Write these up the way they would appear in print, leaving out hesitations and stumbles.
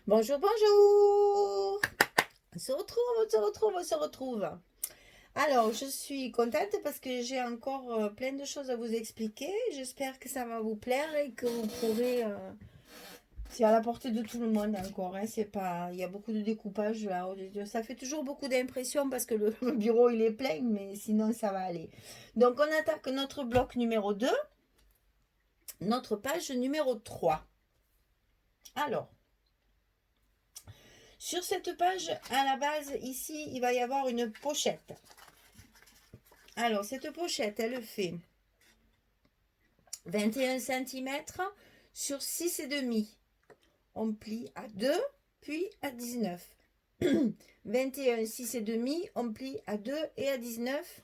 Bonjour, bonjour. On se retrouve, on se retrouve, on se retrouve. Alors, je suis contente parce que j'ai encore plein de choses à vous expliquer. J'espère que ça va vous plaire et que vous pourrez... c'est à la portée de tout le monde encore. Hein, c'est pas... Il y a beaucoup de découpage là. Ça fait toujours beaucoup d'impression parce que le bureau il est plein, mais sinon ça va aller. Donc, on attaque notre bloc numéro 2, notre page numéro 3. Alors, sur cette page, à la base, ici, il va y avoir une pochette. Alors, cette pochette, elle fait 21 cm sur 6,5. On plie à 2, puis à 19. 21, 6,5, on plie à 2 et à 19.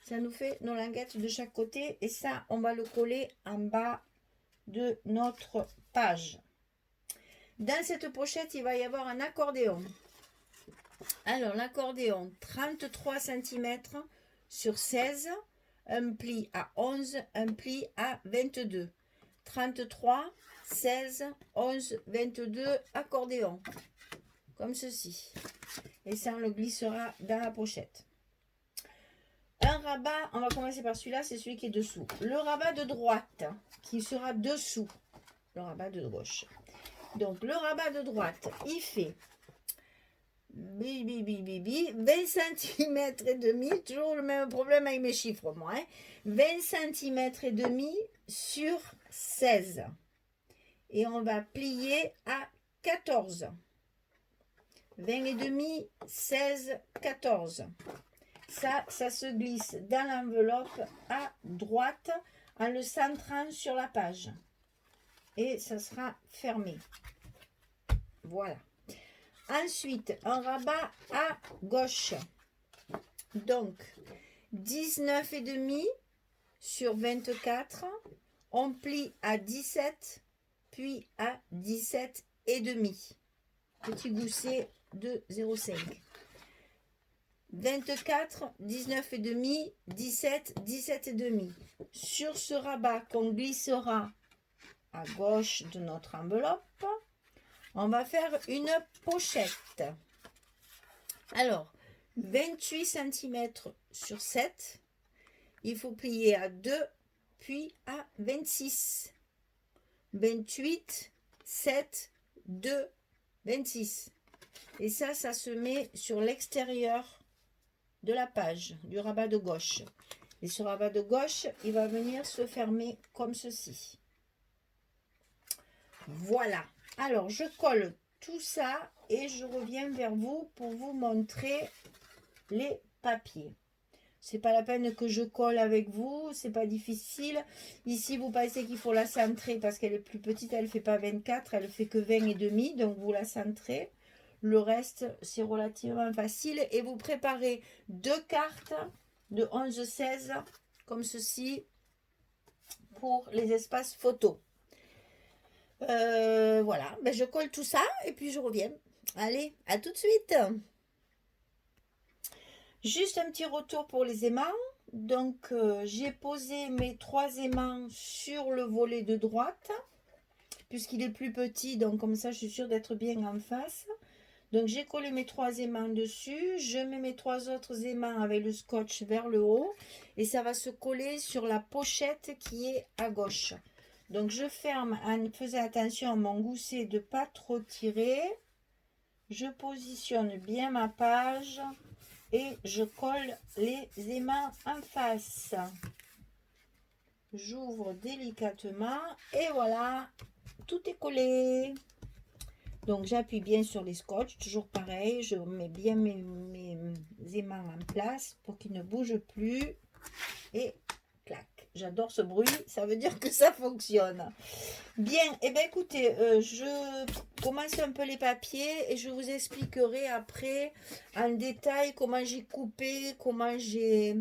Ça nous fait nos languettes de chaque côté. Et ça, on va le coller en bas de notre page. Dans cette pochette, il va y avoir un accordéon. Alors, l'accordéon, 33 cm sur 16, un pli à 11, un pli à 22. 33, 16, 11, 22, accordéon. Comme ceci. Et ça, on le glissera dans la pochette. Un rabat, on va commencer par celui-là, c'est celui qui est dessous. Le rabat de droite, qui sera dessous. Le rabat de gauche. Donc, le rabat de droite, il fait 20 cm et demi, toujours le même problème avec mes chiffres moi, 20 cm et demi sur 16 et on va plier à 14, 20 et demi, 16, 14. Ça se glisse dans l'enveloppe à droite en le centrant sur la page et ça sera fermé. Voilà. Ensuite, un rabat à gauche. Donc, 19,5 sur 24. On plie à 17, puis à 17,5. Petit gousset de 0,5. 24, 19,5, 17, 17,5. Sur ce rabat qu'on glissera à gauche de notre enveloppe, on va faire une pochette. Alors, 28 cm sur 7. Il faut plier à 2, puis à 26. 28, 7, 2, 26. Et ça se met sur l'extérieur de la page, du rabat de gauche. Et ce rabat de gauche, il va venir se fermer comme ceci. Voilà. Alors, je colle tout ça et je reviens vers vous pour vous montrer les papiers. C'est pas la peine que je colle avec vous, c'est pas difficile. Ici, vous pensez qu'il faut la centrer parce qu'elle est plus petite, elle fait pas 24, elle fait que 20 et demi, donc vous la centrez. Le reste, c'est relativement facile et vous préparez deux cartes de 11-16 comme ceci pour les espaces photos. Voilà, ben je colle tout ça et puis je reviens. Allez, à tout de suite. Juste un petit retour pour les aimants. Donc, j'ai posé mes 3 aimants sur le volet de droite, puisqu'il est plus petit, donc comme ça, je suis sûre d'être bien en face. Donc, j'ai collé mes 3 aimants dessus. Je mets mes 3 autres aimants avec le scotch vers le haut. Et ça va se coller sur la pochette qui est à gauche. Donc, je ferme en faisant attention à mon gousset de ne pas trop tirer. Je positionne bien ma page. Et je colle les aimants en face. J'ouvre délicatement et voilà, tout est collé. Donc j'appuie bien sur les scotch, toujours pareil, je mets bien mes aimants en place pour qu'ils ne bougent plus. Et clac, j'adore ce bruit, ça veut dire que ça fonctionne. Bien, et bien écoutez, je commence un peu les papiers et je vous expliquerai après en détail comment j'ai coupé, comment je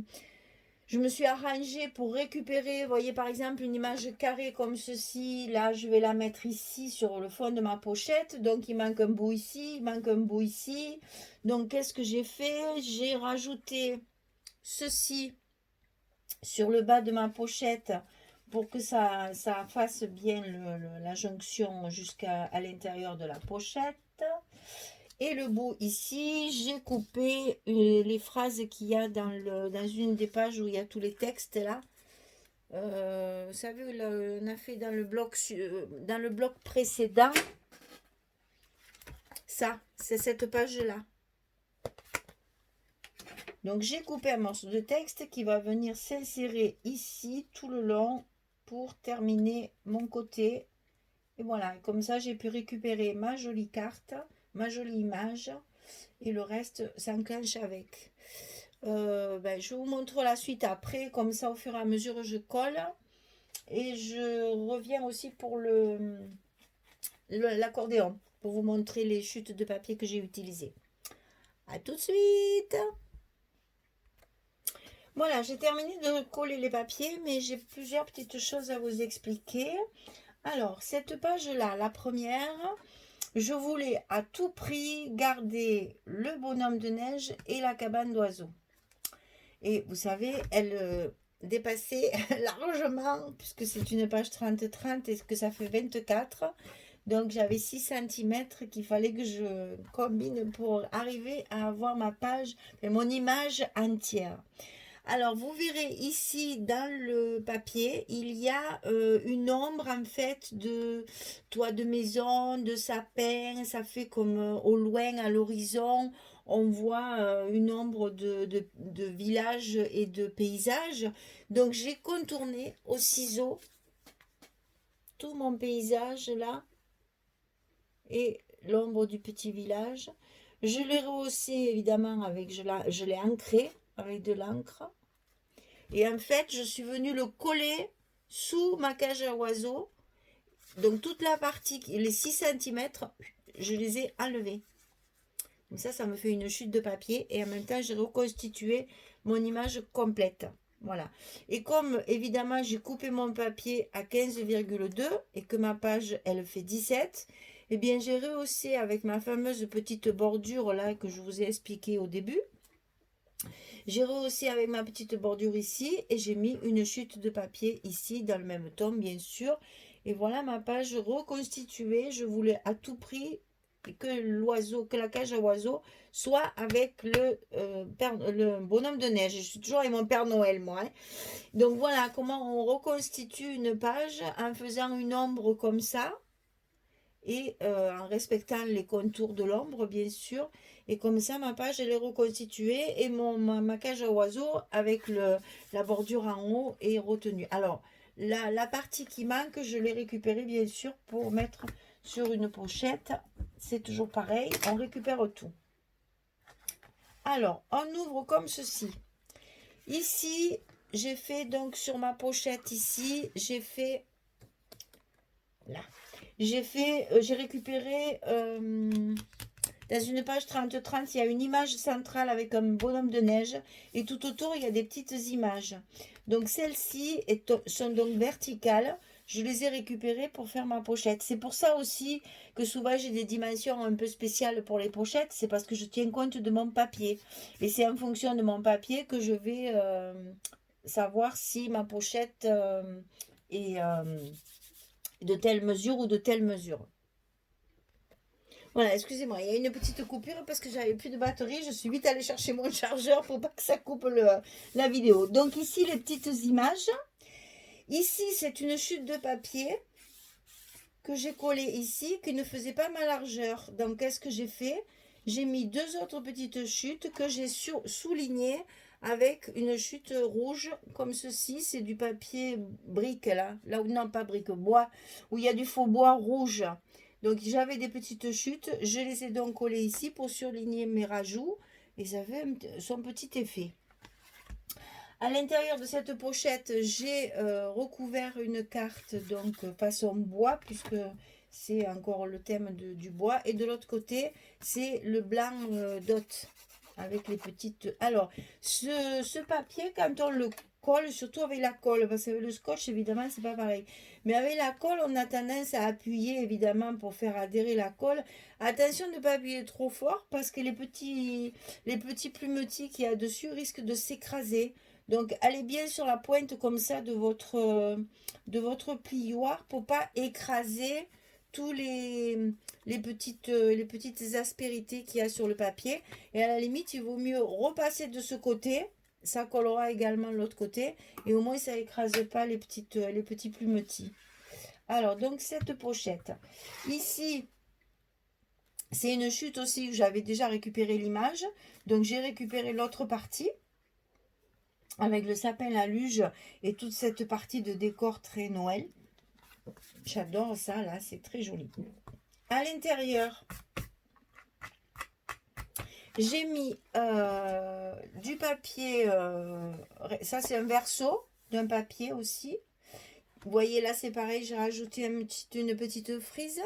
me suis arrangée pour récupérer, vous voyez par exemple une image carrée comme ceci, là je vais la mettre ici sur le fond de ma pochette, donc il manque un bout ici, il manque un bout ici, donc qu'est-ce que j'ai fait? J'ai rajouté ceci sur le bas de ma pochette pour que ça fasse bien la jonction jusqu'à l'intérieur de la pochette. Et le bout ici, j'ai coupé les phrases qu'il y a dans une des pages où il y a tous les textes là. Vous savez, là, on a fait dans le bloc précédent. Ça, c'est cette page-là. Donc, j'ai coupé un morceau de texte qui va venir s'insérer ici tout le long pour terminer mon côté. Et voilà, comme ça, j'ai pu récupérer ma jolie carte, ma jolie image. Et le reste s'enclenche avec. Je vous montre la suite après. Comme ça, au fur et à mesure, je colle. Et je reviens aussi pour l'accordéon, pour vous montrer les chutes de papier que j'ai utilisées. À tout de suite. Voilà, j'ai terminé de coller les papiers, mais j'ai plusieurs petites choses à vous expliquer. Alors, cette page-là, la première, je voulais à tout prix garder le bonhomme de neige et la cabane d'oiseaux. Et vous savez, elle dépassait largement, puisque c'est une page 30-30 et que ça fait 24. Donc, j'avais 6 cm qu'il fallait que je combine pour arriver à avoir ma page, mon image entière. Alors, vous verrez ici dans le papier, il y a une ombre en fait de toit de maison, de sapin. Ça fait comme au loin, à l'horizon, on voit une ombre de village et de paysage. Donc, j'ai contourné au ciseau tout mon paysage là et l'ombre du petit village. Je l'ai rehaussé évidemment avec, je l'ai ancré avec de l'encre. Et en fait, je suis venue le coller sous ma cage à oiseaux. Donc toute la partie, les 6 cm, je les ai enlevés. Donc ça me fait une chute de papier. Et en même temps, j'ai reconstitué mon image complète. Voilà. Et comme évidemment, j'ai coupé mon papier à 15,2 et que ma page, elle fait 17, eh bien, j'ai rehaussé avec ma fameuse petite bordure là que je vous ai expliqué au début. J'ai rehaussé avec ma petite bordure ici et j'ai mis une chute de papier ici dans le même ton bien sûr. Et voilà ma page reconstituée. Je voulais à tout prix que la cage à oiseaux soit avec le bonhomme de neige. Je suis toujours avec mon Père Noël moi. Hein. Donc voilà comment on reconstitue une page en faisant une ombre comme ça. Et en respectant les contours de l'ombre bien sûr, et comme ça ma page elle est reconstituée et ma cage à oiseaux avec la bordure en haut est retenue. Alors la partie qui manque, je l'ai récupérée bien sûr pour mettre sur une pochette. C'est toujours pareil, on récupère tout. Alors on ouvre comme ceci. Ici j'ai fait donc sur ma pochette ici, j'ai fait là. J'ai récupéré dans une page 30-30, il y a une image centrale avec un bonhomme de neige et tout autour, il y a des petites images. Donc, celles-ci sont donc verticales. Je les ai récupérées pour faire ma pochette. C'est pour ça aussi que souvent, j'ai des dimensions un peu spéciales pour les pochettes. C'est parce que je tiens compte de mon papier. Et c'est en fonction de mon papier que je vais savoir si ma pochette est de telle mesure ou de telle mesure. Voilà, excusez-moi, il y a une petite coupure parce que j'avais plus de batterie. Je suis vite allée chercher mon chargeur pour pas que ça coupe la vidéo. Donc ici, les petites images. Ici, c'est une chute de papier que j'ai collée ici, qui ne faisait pas ma largeur. Donc, qu'est-ce que j'ai fait? J'ai mis 2 autres petites chutes que j'ai soulignées avec une chute rouge comme ceci. C'est du papier brique là où, non pas brique, bois, où il y a du faux bois rouge. Donc j'avais des petites chutes, je les ai donc collées ici pour surligner mes rajouts et ça fait son petit effet. À l'intérieur de cette pochette, j'ai recouvert une carte donc façon bois puisque c'est encore le thème du bois. Et de l'autre côté, c'est le blanc dot avec les petites... Alors, ce papier, quand on le colle, surtout avec la colle, parce qu'avec le scotch, évidemment, c'est pas pareil. Mais avec la colle, on a tendance à appuyer, évidemment, pour faire adhérer la colle. Attention de ne pas appuyer trop fort, parce que les petits plumetis qu'il y a dessus risquent de s'écraser. Donc, allez bien sur la pointe comme ça de votre plioir pour pas écraser tous les petites aspérités qu'il y a sur le papier. Et à la limite, il vaut mieux repasser de ce côté. Ça collera également de l'autre côté. Et au moins, ça écrase pas les petits plumetis. Alors, donc, cette pochette. Ici, c'est une chute aussi où j'avais déjà récupéré l'image. Donc, j'ai récupéré l'autre partie avec le sapin, la luge et toute cette partie de décor très Noël. J'adore ça, là, c'est très joli. À l'intérieur, j'ai mis du papier, ça c'est un verso d'un papier aussi. Vous voyez là, c'est pareil, j'ai rajouté une petite frise,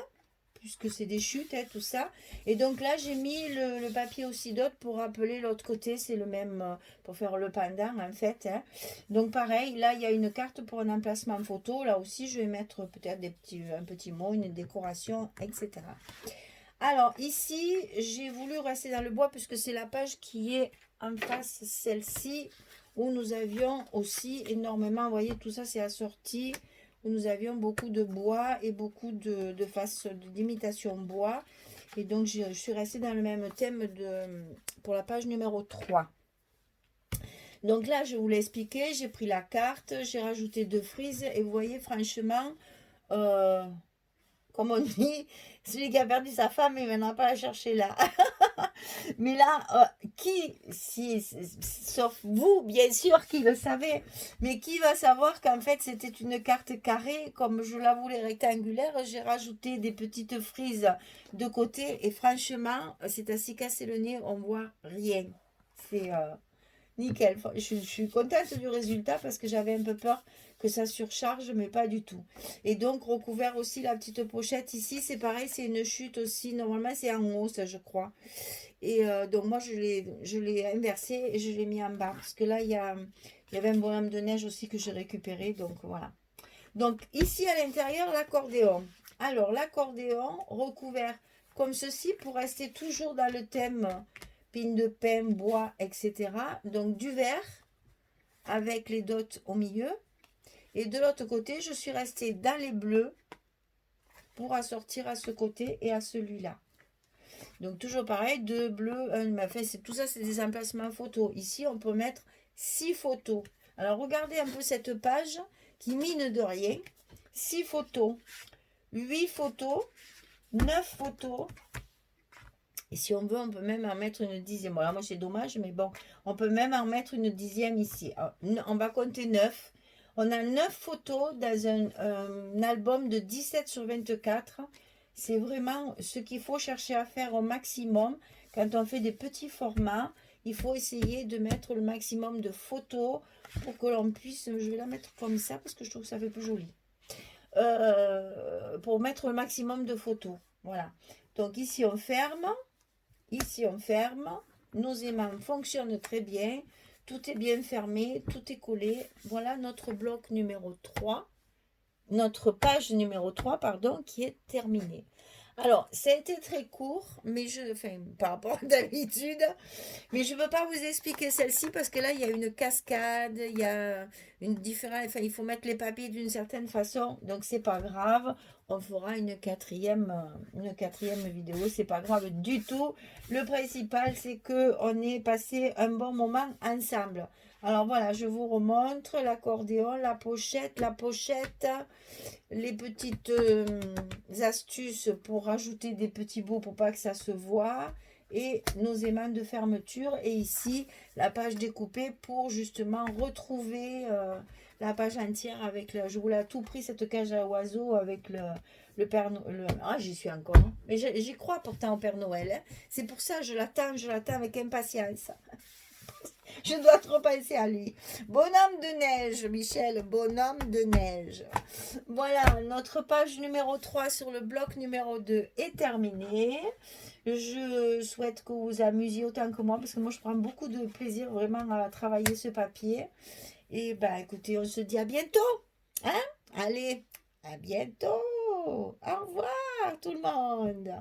puisque c'est des chutes, hein, tout ça. Et donc là, j'ai mis le papier aussi d'autre pour rappeler l'autre côté, c'est le même, pour faire le pendant en fait. Hein. Donc pareil, là, il y a une carte pour un emplacement photo. Là aussi, je vais mettre peut-être un petit mot, une décoration, etc. Alors ici, j'ai voulu rester dans le bois puisque c'est la page qui est en face, celle-ci, où nous avions aussi énormément, vous voyez, tout ça c'est assorti, où nous avions beaucoup de bois et beaucoup de faces d'imitation bois. Et donc je suis restée dans le même thème pour la page numéro 3. Donc là, je vous l'ai expliqué, j'ai pris la carte, j'ai rajouté 2 frises et vous voyez, franchement, comme on dit, celui qui a perdu sa femme, il ne viendra pas la chercher là. Mais là, sauf vous, bien sûr, qui le savez, mais qui va savoir qu'en fait, c'était une carte carrée, comme je la voulais rectangulaire, j'ai rajouté des petites frises de côté, et franchement, c'est à s'y casser le nez, on voit rien. C'est nickel. Je suis contente du résultat parce que j'avais un peu peur que ça surcharge, mais pas du tout. Et donc, recouvert aussi la petite pochette ici, c'est pareil, c'est une chute aussi. Normalement, c'est en haut, ça, je crois. Et donc, moi, je l'ai inversé et je l'ai mis en bas. Parce que là, il y avait un bonhomme de neige aussi que j'ai récupéré. Donc, voilà. Donc, ici, à l'intérieur, l'accordéon. Alors, l'accordéon recouvert comme ceci pour rester toujours dans le thème pine de pin, bois, etc. Donc, du vert avec les dots au milieu. Et de l'autre côté, je suis restée dans les bleus pour assortir à ce côté et à celui-là. Donc toujours pareil, 2 bleus, enfin, tout ça c'est des emplacements photos. Ici, on peut mettre 6 photos. Alors regardez un peu cette page qui mine de rien. 6 photos, 8 photos, 9 photos. Et si on veut, on peut même en mettre une 10e. Voilà, moi c'est dommage, mais bon, on peut même en mettre une 10e ici. Alors, on va compter 9. On a 9 photos dans un album de 17 sur 24. C'est vraiment ce qu'il faut chercher à faire au maximum. Quand on fait des petits formats, il faut essayer de mettre le maximum de photos pour que l'on puisse... Je vais la mettre comme ça parce que je trouve que ça fait plus joli. Pour mettre le maximum de photos. Voilà. Donc ici, on ferme. Ici, on ferme. Nos aimants fonctionnent très bien. Tout est bien fermé, tout est collé. Voilà notre bloc numéro 3. Notre page numéro 3, pardon, qui est terminée. Alors, ça a été très court, mais par rapport à d'habitude, mais je ne peux pas vous expliquer celle-ci parce que là, il y a une cascade, il y a une différence, enfin, il faut mettre les papiers d'une certaine façon, donc c'est pas grave. On fera une quatrième vidéo, c'est pas grave du tout. Le principal, c'est que on ait passé un bon moment ensemble. Alors voilà, je vous remontre l'accordéon, la pochette, les petites astuces pour rajouter des petits bouts pour pas que ça se voit et nos aimants de fermeture et ici la page découpée pour justement retrouver la page entière avec je vous l'ai à tout prix cette cage à oiseaux avec le Père Noël. Ah, j'y suis encore, hein. Mais j'y crois pourtant au Père Noël, hein. C'est pour ça je l'attends avec impatience. Je dois trop penser à lui. Bonhomme de neige, Michel, bonhomme de neige. Voilà, notre page numéro 3 sur le bloc numéro 2 est terminée. Je souhaite que vous vous amusiez autant que moi, parce que moi, je prends beaucoup de plaisir vraiment à travailler ce papier. Et ben, écoutez, on se dit à bientôt. Hein? Allez, à bientôt. Au revoir tout le monde.